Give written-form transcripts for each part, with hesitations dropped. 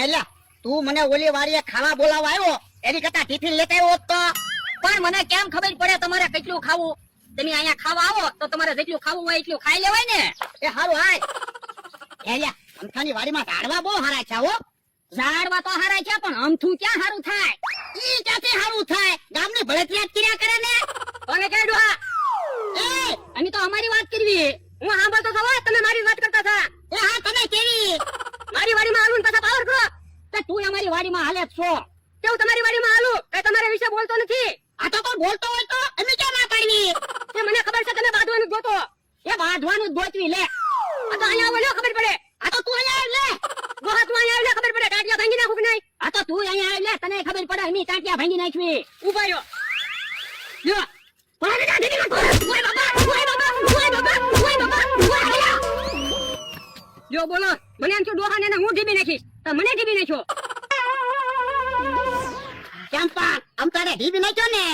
એટલે તું મને ઓલી વાડીએ ખાવા બોલાવા આવ્યો એની કરતા ટિફિન લેતા આવ્યો હોત તો. પણ મને કેમ ખબર પડે તમારે કેટલું ખાવું? તમે અહીંયા ખાવા આવો તો તમારે જેટલું ખાવું હોય એટલું ખાઈ લેવાય ને. એ હારું હાય. એટલે અમથાની વાડીમાં ઝાડવા બહુ હારા છે હો. ઝાડવા તો હારા છે પણ અમથું ક્યાં હારું થાય? ઈ ક્યાંથી હારું થાય? ગામની ભળતિયા જ કર્યા કરે ને. કોને કહે ડોહા? એ અમે તો અમારી વાત કરવી. હું સાંભળતો હતો તમે મારી વાત કરતા હતા. એ હા તમે કેવી મારી વાડીમાં આલું ને પાછા પાવર કરો. તો તું અમારી વાડીમાં હાલે છો. કેવું તમારી વાડીમાં હાલું? કઈ તમારા વિશે બોલતો નથી. આ તો કોઈ બોલતો હોય તો અમે ક્યાં ના પાડી? એ મને ખબર છે તમે બાંધવાનું જ ગોતો. એ બાંધવાનું જ ગોતવી લે. આ તો અહીંયા આવો ખબર પડે. આ તો તું અહીંયા આવ લે. ડોહા તું અહીંયા આવ ખબર પડે. ટાટિયા ભાંગી નાખું કે નહીં? આ તો તું અહીંયા આવ લે તને ખબર પડે અમે ટાંટિયા ભાંગી નાખવી. ઉભા રહ્યો. લ્યો પાણી ના દીધી નાખો. ઓય બાબા ઓય બાબા ઓય બાબા ઓય બાબા ઓય. જો બોલો મને એમ થયું ડોહા ને હું ઢીબી નાખીશ તો મને ઢીબી નાખ્યો. ચંપા અમતાને ઢીબી નાખ્યો ને.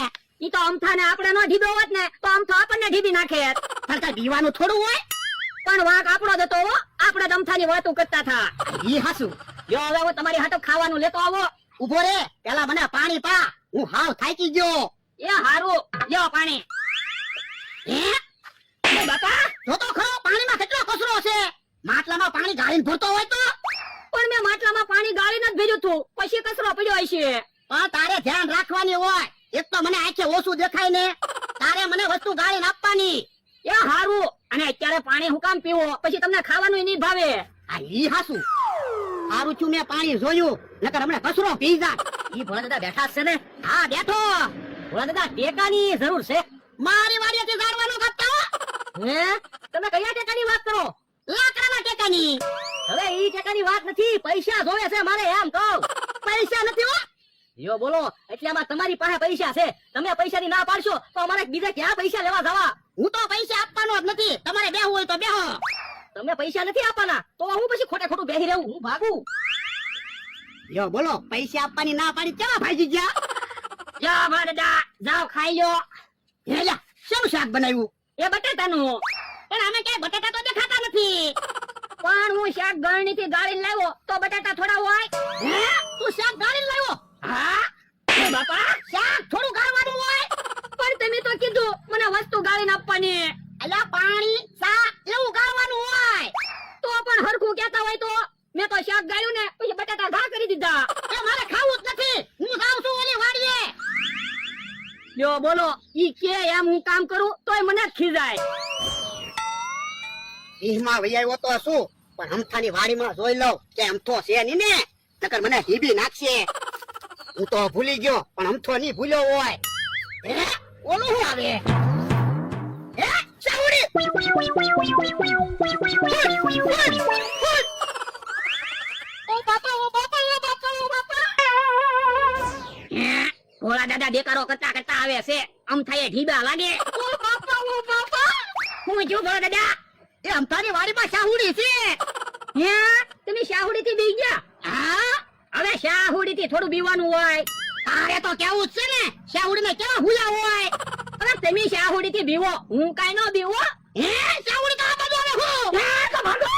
ઈ તો અમથાને આપણે નો ઢીબો હોત ને તો અમથો આપણને ઢીબી નાખે. પણ કઈ દીવાનું થોડું હોય. પણ વાંક આપણો જ હતો હો. આપણે જ અમથાની વાતો કરતા હતા. ઈ હાસુ. જો હવે હું તમારી હાટો ખાવાનું લેતો આવો. ઉભો રે પેલા મને પાણી પા. હું હાવ થાકી ગયો. એ હારું લ્યો પાણી. હે એ બાપા જો તો ખરો પાણીમાં કેટલો કચરો છે. માટલામાં પાણી ગાળીને ભરતો હોય તો. પણ મેં માટલામાં પાણી ગાળીને જ ભેજ્યું હતું. પછી કચરો પડ્યો હશે. પણ તારે ધ્યાન રાખવાની હોય. એક તો મને આંખે ઓછું દેખાય ને. તારે મને વસ્તુ ગાળીને આપવાની. એ હારું. અને અત્યારે પાણી હું કામ પીવો? પછી તમને ખાવાનું નહીં ભાવે. આ ઈ હાસુ. હારું છું મેં પાણી જોયું નકર હમણાં કચરો પી જા. ઈ ભોળા દાદા બેઠા છે ને. હા બેઠો. ભોળા દાદા ટેકાની જરૂર છે. મારી વાડીએથી ઝાડવાનું કાપતા. હે તમે કયા ટેકાની વાત કરો? લાકડાના ટેકાની. હવે ઈ ટેકાની વાત નથી. પૈસા જોવે છે મારે એમ કહું. પૈસા નથી હો. યો બોલો એટલામાં તમારી પાસે પૈસા છે. તમે પૈસાની ના પાડશો તો અમારે બીજા ક્યાં પૈસા લેવા જવા? હું તો પૈસા આપવાનો જ નથી. તમારે બેહવું હોય તો બેહો. તમે પૈસા નથી આપવાના તો હું પછી ખોટે ખોટું બેહી રહું? હું ભાગું. યો બોલો પૈસા આપવાની ના પાડી કેવા ભાગી ગયા? જા ભોળા દાદા જાઓ ખાઈ લો. હેલા શું શાક બનાવ્યું? એ બટાટાનું. પણ અમે ક્યાંય બટાટા તો દેખાતા નથી. પણ હું શાક ગળણીથી ગાળીને લાવ્યો તો બટાટા થોડા હોય. હે તું શાક ગાળીને લાવ્યો? હા એ બાપા શાક થોડું ગાળવાનું હોય. પણ તમે તો કીધું મને વસ્તુ ગાળીને આપવાની. અલા પાણી શાક એવું ગાળવાનું હોય. તો પણ હરખું કહેતા હોય તો. મેં તો શાક ગાળ્યું ને પછી બટાટા ઘા કરી દીધા. એ મારે ખાવું જ નથી. હું જાઉં છું ઓલી વાડીએ. જો બોલો ઈ કે એમ હું કામ કરું તોય મને જ ખીજાય. ઈહમાં વઈ આવ્યો તો શું પણ હમથાની વાડીમાં જોઈ લઉં કે અમથો છે ની ને નકર મને ઢીબી નાખશે. હું તો ભૂલી ગયો પણ અમથો ની ભૂલ્યો હોય. હે ઓલું શું આવે? હે ચાવડી. ઓ બાપા ઓ બાપા ઓ બાપા ઓ બાપા. ભોળા દાદા દેકારો કરતા કરતા આવે છે. અમથાએ ઢીબા લાગે. ઓ બાપા ઓ બાપા. હું જો ભોળા દાદા એ અમથાની વાડીમાં ચાવડી છે. હે તમે શાહુડી થી બી ગયા? હા હવે શાહુડી થી થોડું બીવાનું હોય. તારે તો કેવું જ છે ને ચાવડી ને કેવા ભૂલા હોય. હવે તમે શાહુડી થી બીવો હું કાઈ નો બીવો. હે ચાવડી તો આ બાજુ આવે હું. તો ભાગો.